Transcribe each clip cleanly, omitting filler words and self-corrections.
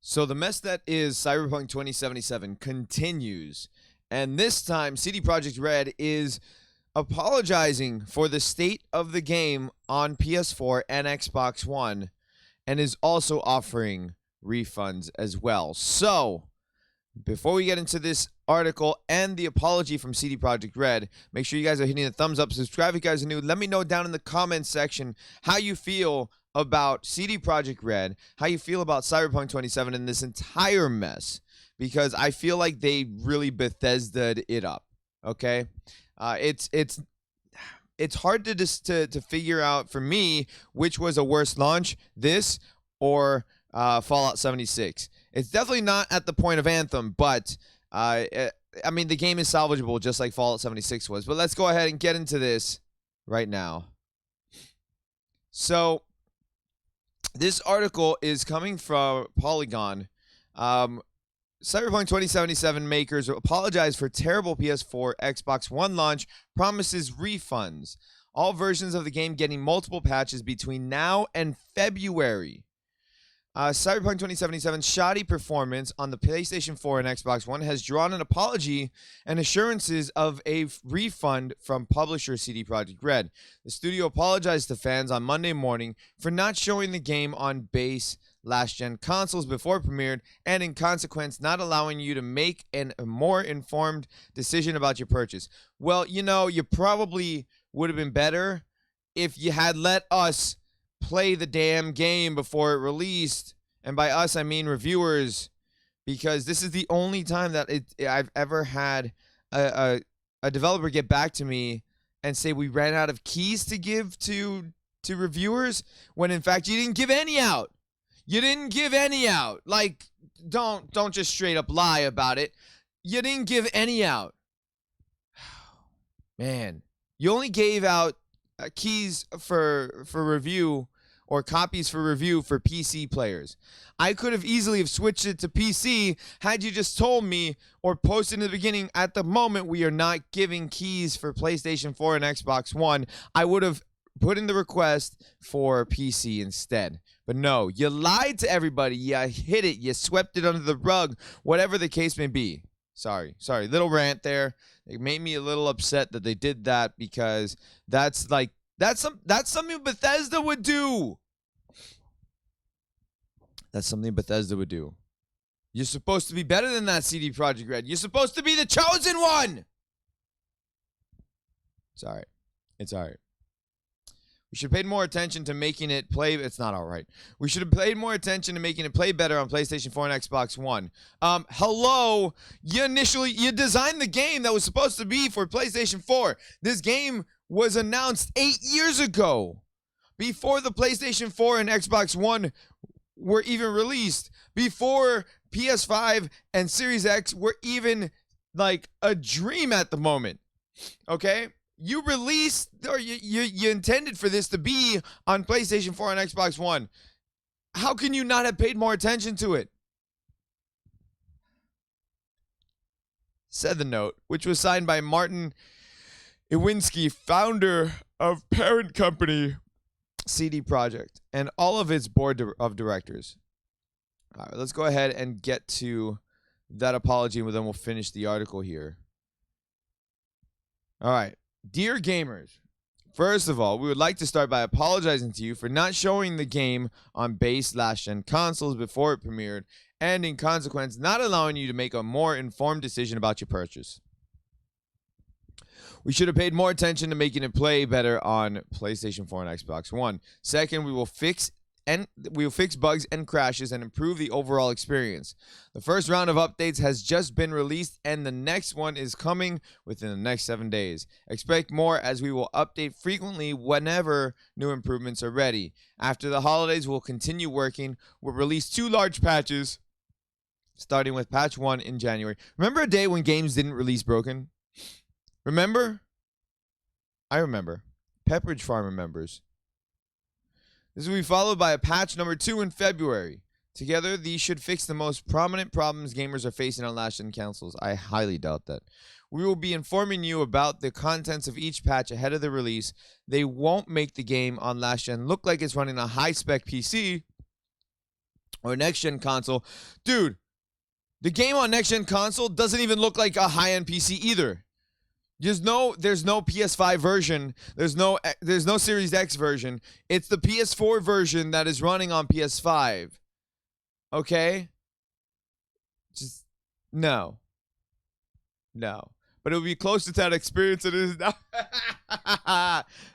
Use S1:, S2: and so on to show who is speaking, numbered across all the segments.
S1: So the mess that is Cyberpunk 2077 continues, and this time CD Projekt Red is apologizing for the state of the game on PS4 and Xbox One, and is also offering refunds as well. So, before we get into this article and the apology from CD Projekt Red, make sure you guys are hitting the thumbs up, subscribe if you guys are new. Let me know down in the comments section how you feel about CD Projekt Red, how you feel about Cyberpunk 27 and this entire mess, because I feel like they really Bethesda'd it up. Okay, it's hard to to figure out for me which was a worse launch, this or Fallout 76. It's definitely not at the point of Anthem, but I mean the game is salvageable just like Fallout 76 was. But let's go ahead and get into this right now. So this article is coming from Polygon. Cyberpunk 2077 makers apologize for terrible PS4, Xbox One launch, promises refunds. All versions of the game getting multiple patches between now and February. Cyberpunk 2077's shoddy performance on the PlayStation 4 and Xbox One has drawn an apology and assurances of a refund from publisher CD Projekt Red. The studio apologized to fans on Monday morning for not showing the game on base last-gen consoles before it premiered, and in consequence not allowing you to make a more informed decision about your purchase. Well, you know, you probably would have been better if you had let us play the damn game before it released, and by us I mean reviewers, because this is the only time that I've ever had a developer get back to me and say we ran out of keys to give to reviewers, when in fact you didn't give any out. You didn't give any out. Like, don't just straight up lie about it. You didn't give any out. Man, you only gave out keys for review, or copies for review for PC players. I could have easily have switched it to PC had you just told me or posted in the beginning, at the moment we are not giving keys for PlayStation 4 and Xbox One. I would have put in the request for PC instead. But no, you lied to everybody. You hid it. You swept it under the rug, whatever the case may be. Sorry. Little rant there. It made me a little upset that they did that, because that's something Bethesda would do. That's something Bethesda would do. You're supposed to be better than that, CD Projekt Red. You're supposed to be the chosen one. It's all right. It's all right. We should have paid more attention to making it play. It's not all right. We should have paid more attention to making it play better on PlayStation 4 and Xbox One. Hello. You designed the game that was supposed to be for PlayStation 4. This game was announced 8 years ago, before the PlayStation 4 and Xbox One were even released, before PS5 and Series X were even like a dream at the moment. Okay? You released, or you intended for this to be on PlayStation 4 and Xbox One. How can you not have paid more attention to it? Said the note, which was signed by Martin Iwinski, founder of parent company CD Projekt, and all of its board of directors. All right, let's go ahead and get to that apology, and then we'll finish the article here. All right. Dear gamers, first of all, we would like to start by apologizing to you for not showing the game on base last-gen consoles before it premiered, and in consequence not allowing you to make a more informed decision about your purchase. We should have paid more attention to making it play better on PlayStation 4 and Xbox One. Second, we will fix bugs and crashes and improve the overall experience. The first round of updates has just been released, and the next one is coming within the next 7 days. Expect more, as we will update frequently whenever new improvements are ready. After the holidays, we'll continue working. We'll release 2 large patches, starting with patch 1 in January. Remember a day when games didn't release broken? Remember? I remember. Pepperidge Farm remembers. This will be followed by a patch number 2 in February. Together, these should fix the most prominent problems gamers are facing on last-gen consoles. I highly doubt that. We will be informing you about the contents of each patch ahead of the release. They won't make the game on last-gen look like it's running a high-spec PC or next gen console, dude, the game on next gen console doesn't even look like a high end PC either. There's no PS5 version. There's no Series X version. It's the PS4 version that is running on PS5. Okay? Just no. No. But it would be close to that experience it is now.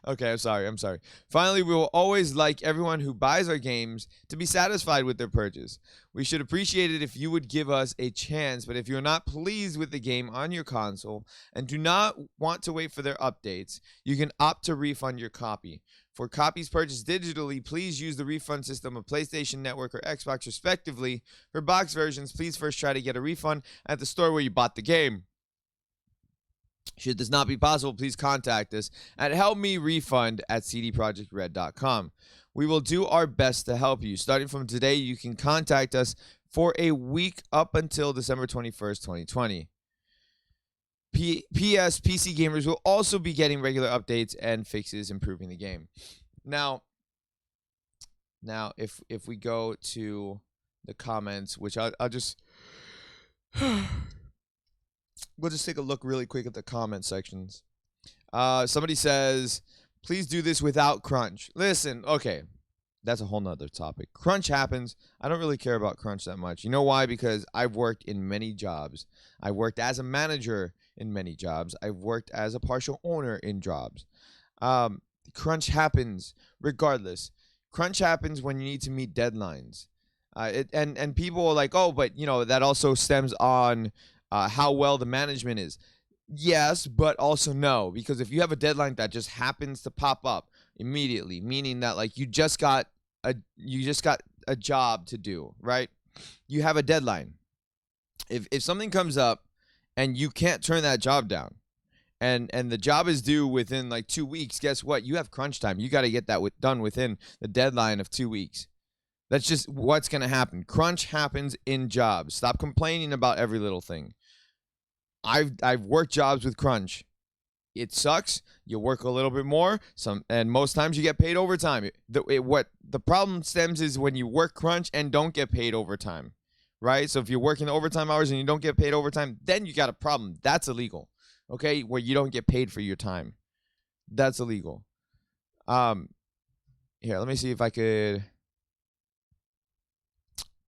S1: Okay, I'm sorry. Finally, we will always like everyone who buys our games to be satisfied with their purchase. We should appreciate it if you would give us a chance, but if you're not pleased with the game on your console and do not want to wait for their updates, you can opt to refund your copy. For copies purchased digitally, please use the refund system of PlayStation Network or Xbox respectively. For box versions, please first try to get a refund at the store where you bought the game. Should this not be possible, please contact us at helpmerefund@cdprojectred.com. We will do our best to help you. Starting from today, you can contact us for a week up until December 21st, 2020. PC gamers will also be getting regular updates and fixes improving the game. Now if we go to the comments, which I'll just we'll just take a look really quick at the comment sections. Somebody says, please do this without crunch. Listen, okay, that's a whole nother topic. Crunch happens. I don't really care about crunch that much. You know why? Because I've worked in many jobs. I've worked as a manager in many jobs. I've worked as a partial owner in jobs. Crunch happens regardless. Crunch happens when you need to meet deadlines. And people are like, oh, but that also stems on how well the management is. Yes, but also no, because if you have a deadline that just happens to pop up immediately, meaning that like you just got a job to do, right? You have a deadline. If something comes up and you can't turn that job down, and the job is due within like 2 weeks, guess what? You have crunch time. You got to get that done within the deadline of 2 weeks. That's just what's going to happen. Crunch happens in jobs. Stop complaining about every little thing. I've worked jobs with crunch. It sucks. You work a little bit more, and most times you get paid overtime. What the problem stems is when you work crunch and don't get paid overtime, right? So if you're working overtime hours and you don't get paid overtime, then you got a problem. That's illegal, okay? Where you don't get paid for your time. That's illegal. Here, let me see if I could.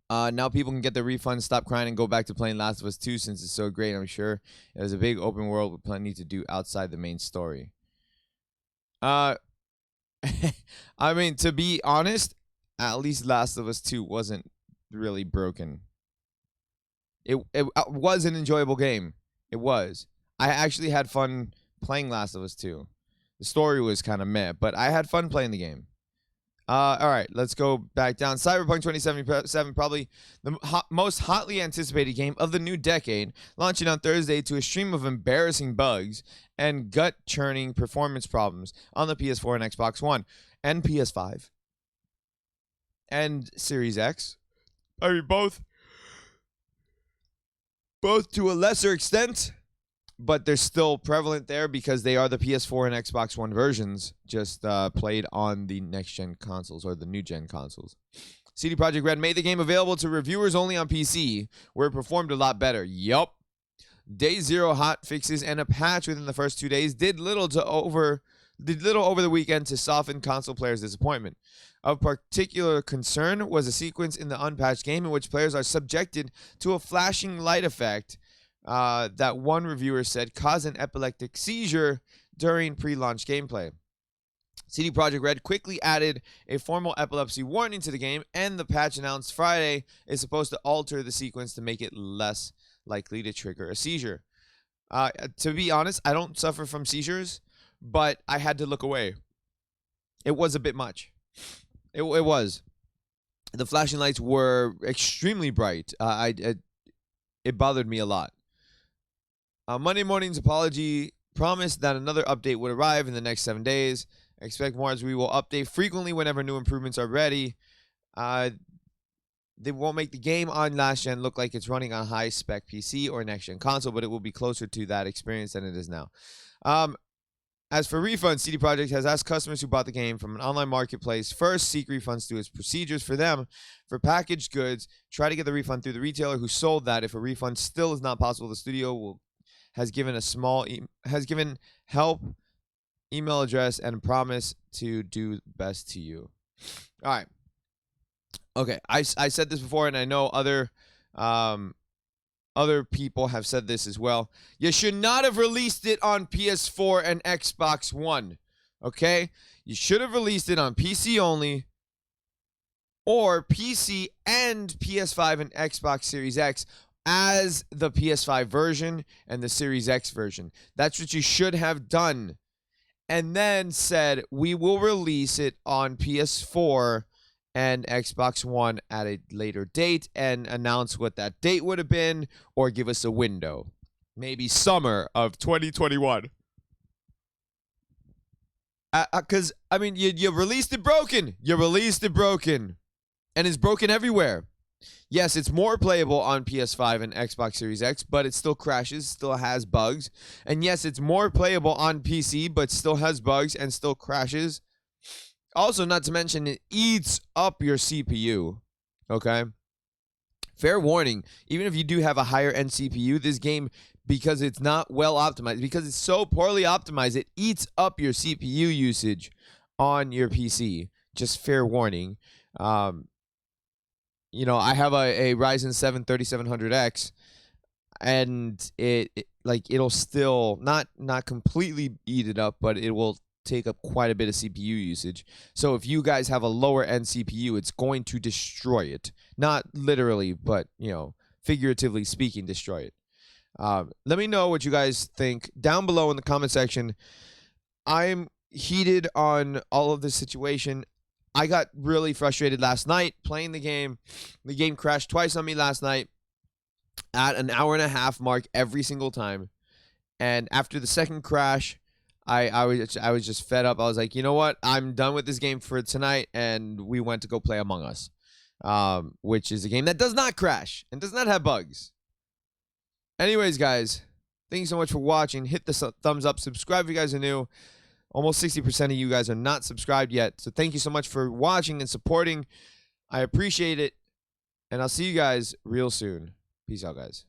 S1: Now people can get their refund, stop crying, and go back to playing Last of Us 2 since it's so great. I'm sure it was a big open world with plenty to do outside the main story. I mean, to be honest, at least Last of Us 2 wasn't really broken. It was an enjoyable game. It was. I actually had fun playing Last of Us 2. The story was kind of meh, but I had fun playing the game. All right, let's go back down. Cyberpunk 2077, probably the most hotly anticipated game of the new decade, launching on Thursday to a stream of embarrassing bugs and gut-churning performance problems on the PS4 and Xbox One and PS5 and Series X. I mean, both to a lesser extent, but they're still prevalent there because they are the PS4 and Xbox One versions, just played on the next-gen consoles or the new-gen consoles. CD Projekt Red made the game available to reviewers only on PC, where it performed a lot better. Yup. Day zero hot fixes and a patch within the first 2 days did little over the weekend to soften console players' disappointment. Of particular concern was a sequence in the unpatched game in which players are subjected to a flashing light effect that one reviewer said caused an epileptic seizure during pre-launch gameplay. CD Projekt Red quickly added a formal epilepsy warning to the game, and the patch announced Friday is supposed to alter the sequence to make it less likely to trigger a seizure. To be honest, I don't suffer from seizures, but I had to look away. It was a bit much. It was. The flashing lights were extremely bright. It bothered me a lot. Monday morning's apology promised that another update would arrive in the next 7 days. Expect more as we will update frequently whenever new improvements are ready. They won't make the game on last gen look like it's running on high-spec PC or next-gen console, but it will be closer to that experience than it is now. As for refunds, CD Projekt has asked customers who bought the game from an online marketplace first seek refunds through its procedures for them. For packaged goods, try to get the refund through the retailer who sold that. If a refund still is not possible, the studio has given help email address and promise to do best to you. All right. Okay, I said this before, and I know other people have said this as well. You should not have released it on PS4 and Xbox One. Okay? You should have released it on PC only, or PC and PS5 and Xbox Series X as the PS5 version and the Series X version. That's what you should have done. And then said, we will release it on PS4 and Xbox One at a later date, and announce what that date would have been, or give us a window. Maybe summer of 2021. Because, I mean, you released it broken. You released it broken. And it's broken everywhere. Yes, it's more playable on PS5 and Xbox Series X, but it still crashes, still has bugs. And yes, it's more playable on PC, but still has bugs and still crashes. Also, not to mention, it eats up your CPU, okay? Fair warning, even if you do have a higher end CPU, this game, because it's not well optimized, because it's so poorly optimized, it eats up your CPU usage on your PC. Just fair warning. You know, I have a Ryzen 7 3700X, and it'll still not completely eat it up, but it will take up quite a bit of CPU usage. So if you guys have a lower end CPU, it's going to destroy it. Not literally, but, you know, figuratively speaking, destroy it. Let me know what you guys think down below in the comment section. I'm heated on all of this situation. I got really frustrated last night playing the game. The game crashed twice on me last night at an hour and a half mark every single time. And after the second crash, I was just fed up. I was like, you know what? I'm done with this game for tonight, and we went to go play Among Us, which is a game that does not crash and does not have bugs. Anyways, guys, thank you so much for watching. Hit the thumbs up. Subscribe if you guys are new. Almost 60% of you guys are not subscribed yet, so thank you so much for watching and supporting. I appreciate it, and I'll see you guys real soon. Peace out, guys.